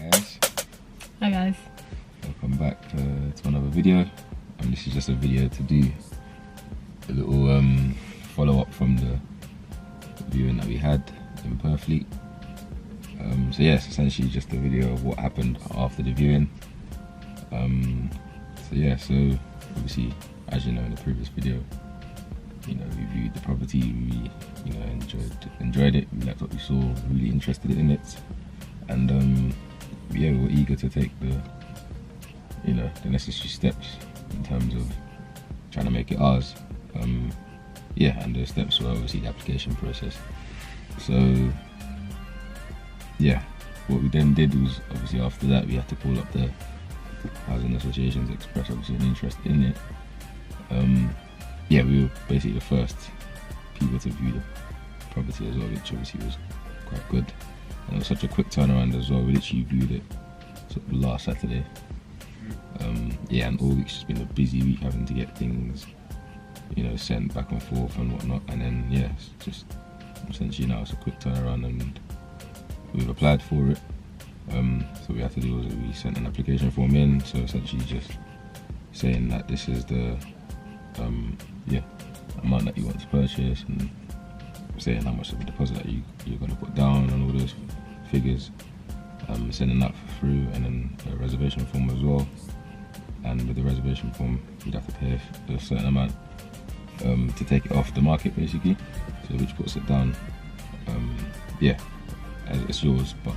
Guys, Hi guys. welcome back to another video. This is just a video to do a little follow-up from the viewing that we had in Purfleet. So yeah, it's essentially just a video of what happened after the viewing. So obviously, as you know, in the previous video, we viewed the property, we enjoyed it, we liked what we saw, really interested in it, and we were eager to take the necessary steps in terms of trying to make it ours. And the steps were obviously the application process. So yeah, what we then did was, obviously after that, we had to call up the housing associations, express obviously an interest in it. We were basically the first people to view the property as well, which obviously was quite good. And it was such a quick turnaround as well. We literally viewed it sort of last Saturday. And all week's just been a busy week, having to get things, sent back and forth and whatnot. And then it's just essentially now it's a quick turnaround, and we've applied for it. So what we had to do was we sent an application form in. So essentially just saying that this is the amount that you want to purchase, and saying how much of a deposit that you're going to put down, and all those figures. Sending that through, and then a reservation form as well. And with the reservation form, you'd have to pay a certain amount to take it off the market, basically. So which puts it down, as it's yours, but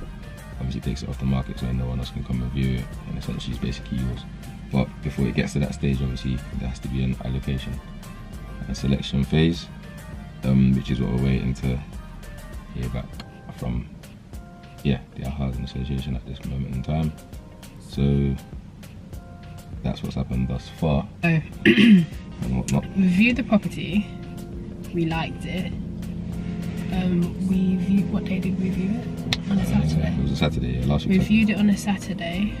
obviously takes it off the market so no one else can come and view it, and essentially it's basically yours. But before it gets to that stage, obviously there has to be an allocation and selection phase, which is what we're waiting to hear back from the housing association at this moment in time. So that's what's happened thus far. So And whatnot. we viewed the property, we liked it. We viewed, what day did we view it? On a Saturday. It was a Saturday, last We week. viewed it on a Saturday.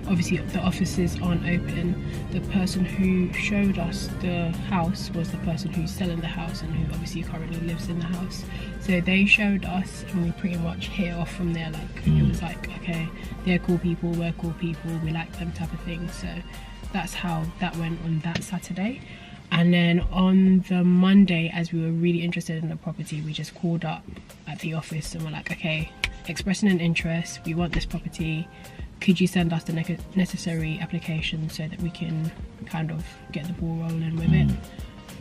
Obviously the offices aren't open. The person who showed us the house was the person who's selling the house and who obviously currently lives in the house. So they showed us, and we pretty much hit it off from there. It was like, okay, they're cool people, we're cool people, we like them, type of thing. So that's how that went on that Saturday. And then on the Monday, as we were really interested in the property, we just called up at the office and we're like, okay, expressing an interest, we want this property, could you send us the necessary application so that we can kind of get the ball rolling with it.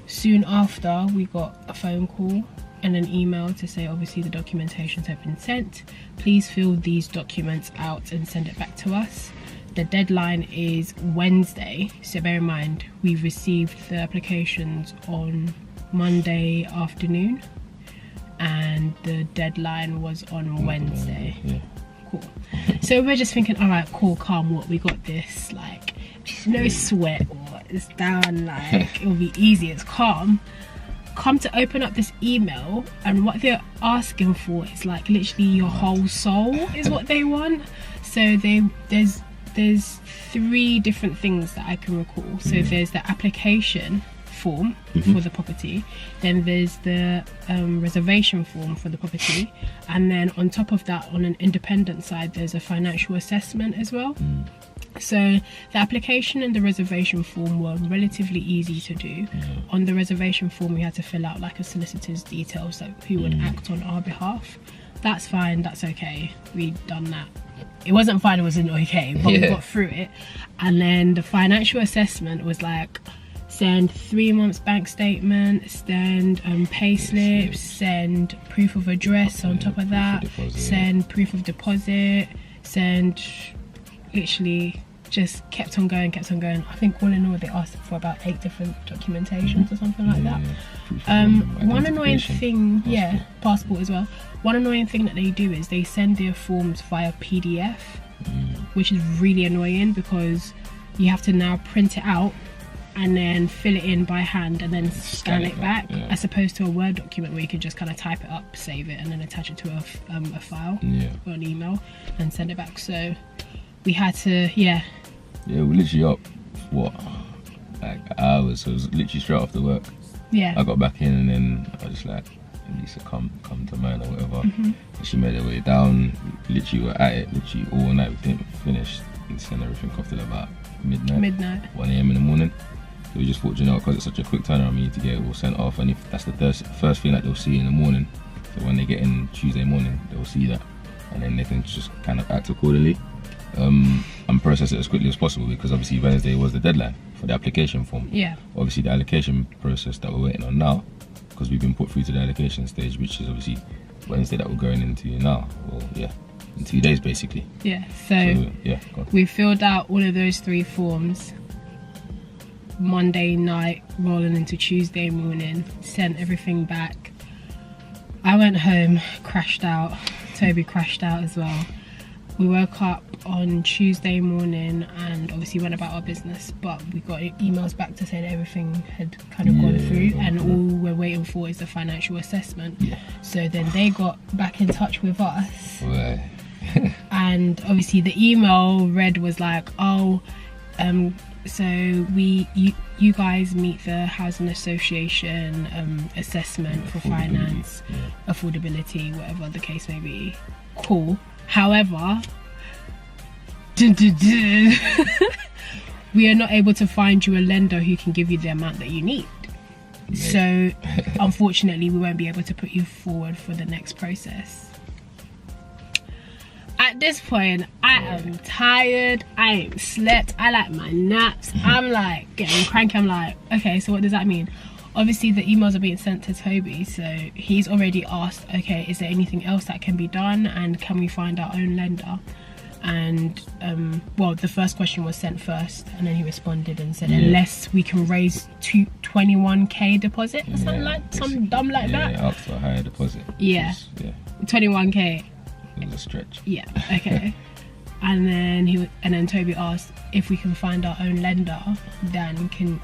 Soon after, we got a phone call and an email to say obviously the documentations have been sent, please fill these documents out and send it back to us. The deadline is Wednesday, so bear in mind we received the applications on Monday afternoon and the deadline was on Wednesday. Cool. So we're just thinking, all right, cool, calm, what, we got this, like, just no sweat, or it's down, like it'll be easy, it's calm. Come to open up this email, and what they're asking for is like literally your whole soul is what they want. So there's 3 different things that I can recall. So there's the application form for the property, then there's the reservation form for the property, and then on top of that, on an independent side, there's a financial assessment as well. So the application and the reservation form were relatively easy to do. On the reservation form, we had to fill out like a solicitor's details, like who would act on our behalf. That's fine, that's okay, we'd done that. It wasn't fine, it wasn't okay, but we got through it. And then the financial assessment was like, send 3 months bank statement, send pay slips, send proof of address on top of that, send proof of deposit, send, literally just kept on going. I think all in all they asked for about 8 different documentations or something like that. One annoying thing, passport as well. One annoying thing that they do is they send their forms via PDF, which is really annoying because you have to now print it out and then fill it in by hand and then scan it back, as opposed to a Word document where you can just kind of type it up, save it, and then attach it to a file or an email and send it back. So we had to, we were literally up, like hours, so it was literally straight after work. Yeah. I got back in and then I was just like, Lisa come to mind or whatever. And she made her way down. Literally were at it literally all night. We didn't finish and send everything off till about midnight. 1 a.m. in the morning. So we just thought, you know, because it's such a quick turnaround, we need to get it all sent off. And if that's the first thing that they'll see in the morning, so when they get in Tuesday morning, they'll see that, and then they can just kind of act accordingly and process it as quickly as possible, because obviously Wednesday was the deadline for the application form. Yeah. Obviously the allocation process that we're waiting on now, because we've been put through to the allocation stage, which is obviously Wednesday that we're going into now. Well, yeah, in 2 days basically. Yeah. So yeah, go on. We filled out all of those 3 forms Monday night, rolling into Tuesday morning, sent everything back. I went home, crashed out. Toby crashed out as well. We woke up on Tuesday morning and obviously went about our business, but we got emails back to say that everything had kind of gone through, and all we're waiting for is the financial assessment. So then they got back in touch with us. And obviously the email read was like, oh, so you guys meet the housing association assessment for finance, affordability, whatever the case may be. Cool. However, we are not able to find you a lender who can give you the amount that you need. So unfortunately we won't be able to put you forward for the next process. At this point, I am tired, I ain't slept, I like my naps, I'm like getting cranky. I'm like, okay, so what does that mean? Obviously the emails are being sent to Toby, so he's already asked, okay, is there anything else that can be done, and can we find our own lender? And well, the first question was sent first, and then he responded and said, unless we can raise 21k deposit or something something dumb like that. Yeah, up to a higher deposit. 21k. It was a stretch. Yeah, okay. And then Toby asked if we can find our own lender, then can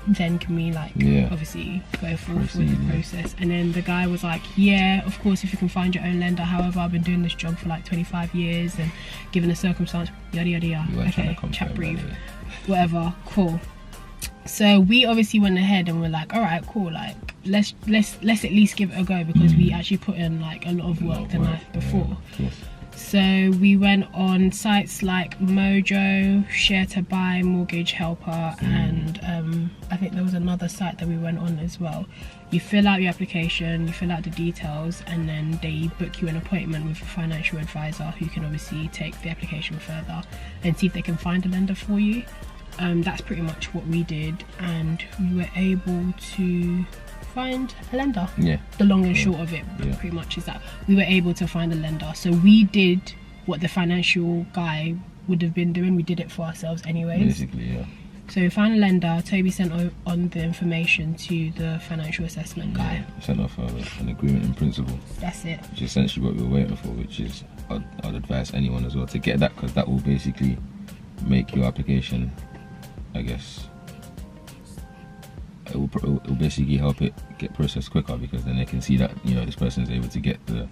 we like obviously go forward with the process. And then the guy was like, yeah, of course, if you can find your own lender. However, I've been doing this job for like 25 years, and given the circumstance, yada yada yada. Okay, chat brief, whatever, cool. So we obviously went ahead and we're like, all right, cool, like let's at least give it a go, because we actually put in like a lot of work the night before. So we went on sites like Mojo, Share to Buy, Mortgage Helper, and I think there was another site that we went on as well. You fill out your application, you fill out the details, and then they book you an appointment with a financial advisor who can obviously take the application further and see if they can find a lender for you. That's pretty much what we did, and we were able to find a lender. The long and short of it pretty much is that we were able to find a lender. So we did what the financial guy would have been doing. We did it for ourselves anyways, basically. So we found a lender. Toby sent on the information to the financial assessment guy. Sent off an agreement in principle. That's it. Which is essentially what we were waiting for, which is I'd advise anyone as well to get that, because that will basically make your application, I guess, it will basically help it get processed quicker, because then they can see that, you know, this person is able to get the,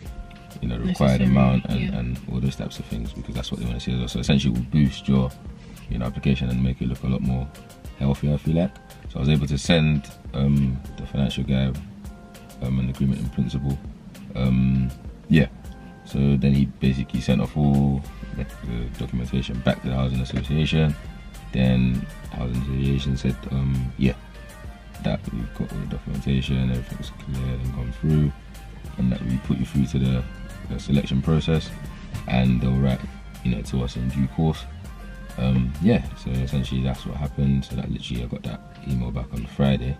you know, the required amount and all those types of things, because that's what they want to see as well. So essentially it will boost your, you know, application and make it look a lot more healthier, I feel like. So I was able to send the financial guy an agreement in principle. So then he basically sent off all the documentation back to the housing association. Then housing association said that we've got all the documentation, everything's cleared and gone through, and that we put you through to the selection process, and they'll write, you know, to us in due course. So essentially that's what happened. So that literally I got that email back on Friday.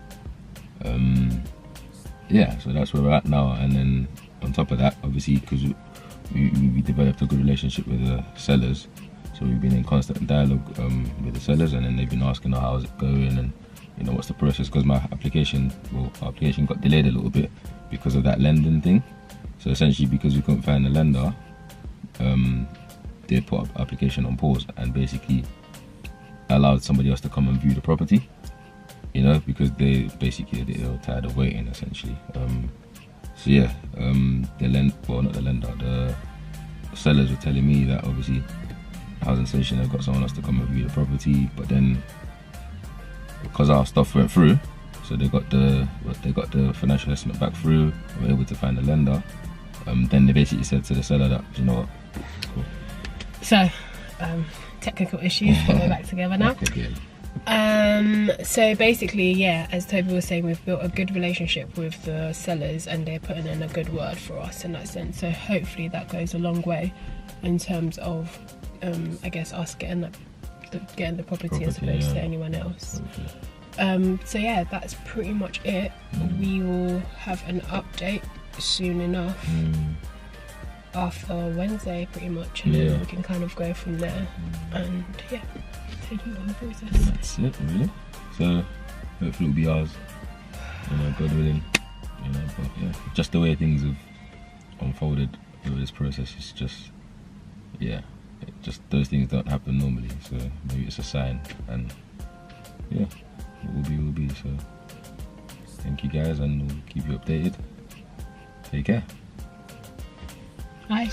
So that's where we're at now. And then on top of that, obviously, because we developed a good relationship with the sellers, so we've been in constant dialogue with the sellers, and then they've been asking how's it going and, you know, what's the process, because our application got delayed a little bit because of that lending thing. So essentially, because we couldn't find a lender, they put our application on pause and basically allowed somebody else to come and view the property, you know, because they were tired of waiting, essentially. The sellers were telling me that obviously housing association have got someone else to come and view the property, but then because our stuff went through, So they got the financial estimate back through. They were able to find a lender. Then they basically said to the seller that, you know what, cool. So, technical issues, but we're back together now. So basically, yeah, as Toby was saying, we've built a good relationship with the sellers and they're putting in a good word for us in that sense. So hopefully that goes a long way in terms of, I guess, us getting the property as opposed to anyone else. So yeah, that's pretty much it. We will have an update soon enough after Wednesday, pretty much, and then we can kind of go from there and take you on the process. That's it, really. So hopefully it'll be ours, you know, God willing, you know. But yeah, just the way things have unfolded over this process, it's just just those things don't happen normally. So maybe it's a sign, and yeah, what will be. So thank you guys, and we'll keep you updated. Take care. Bye.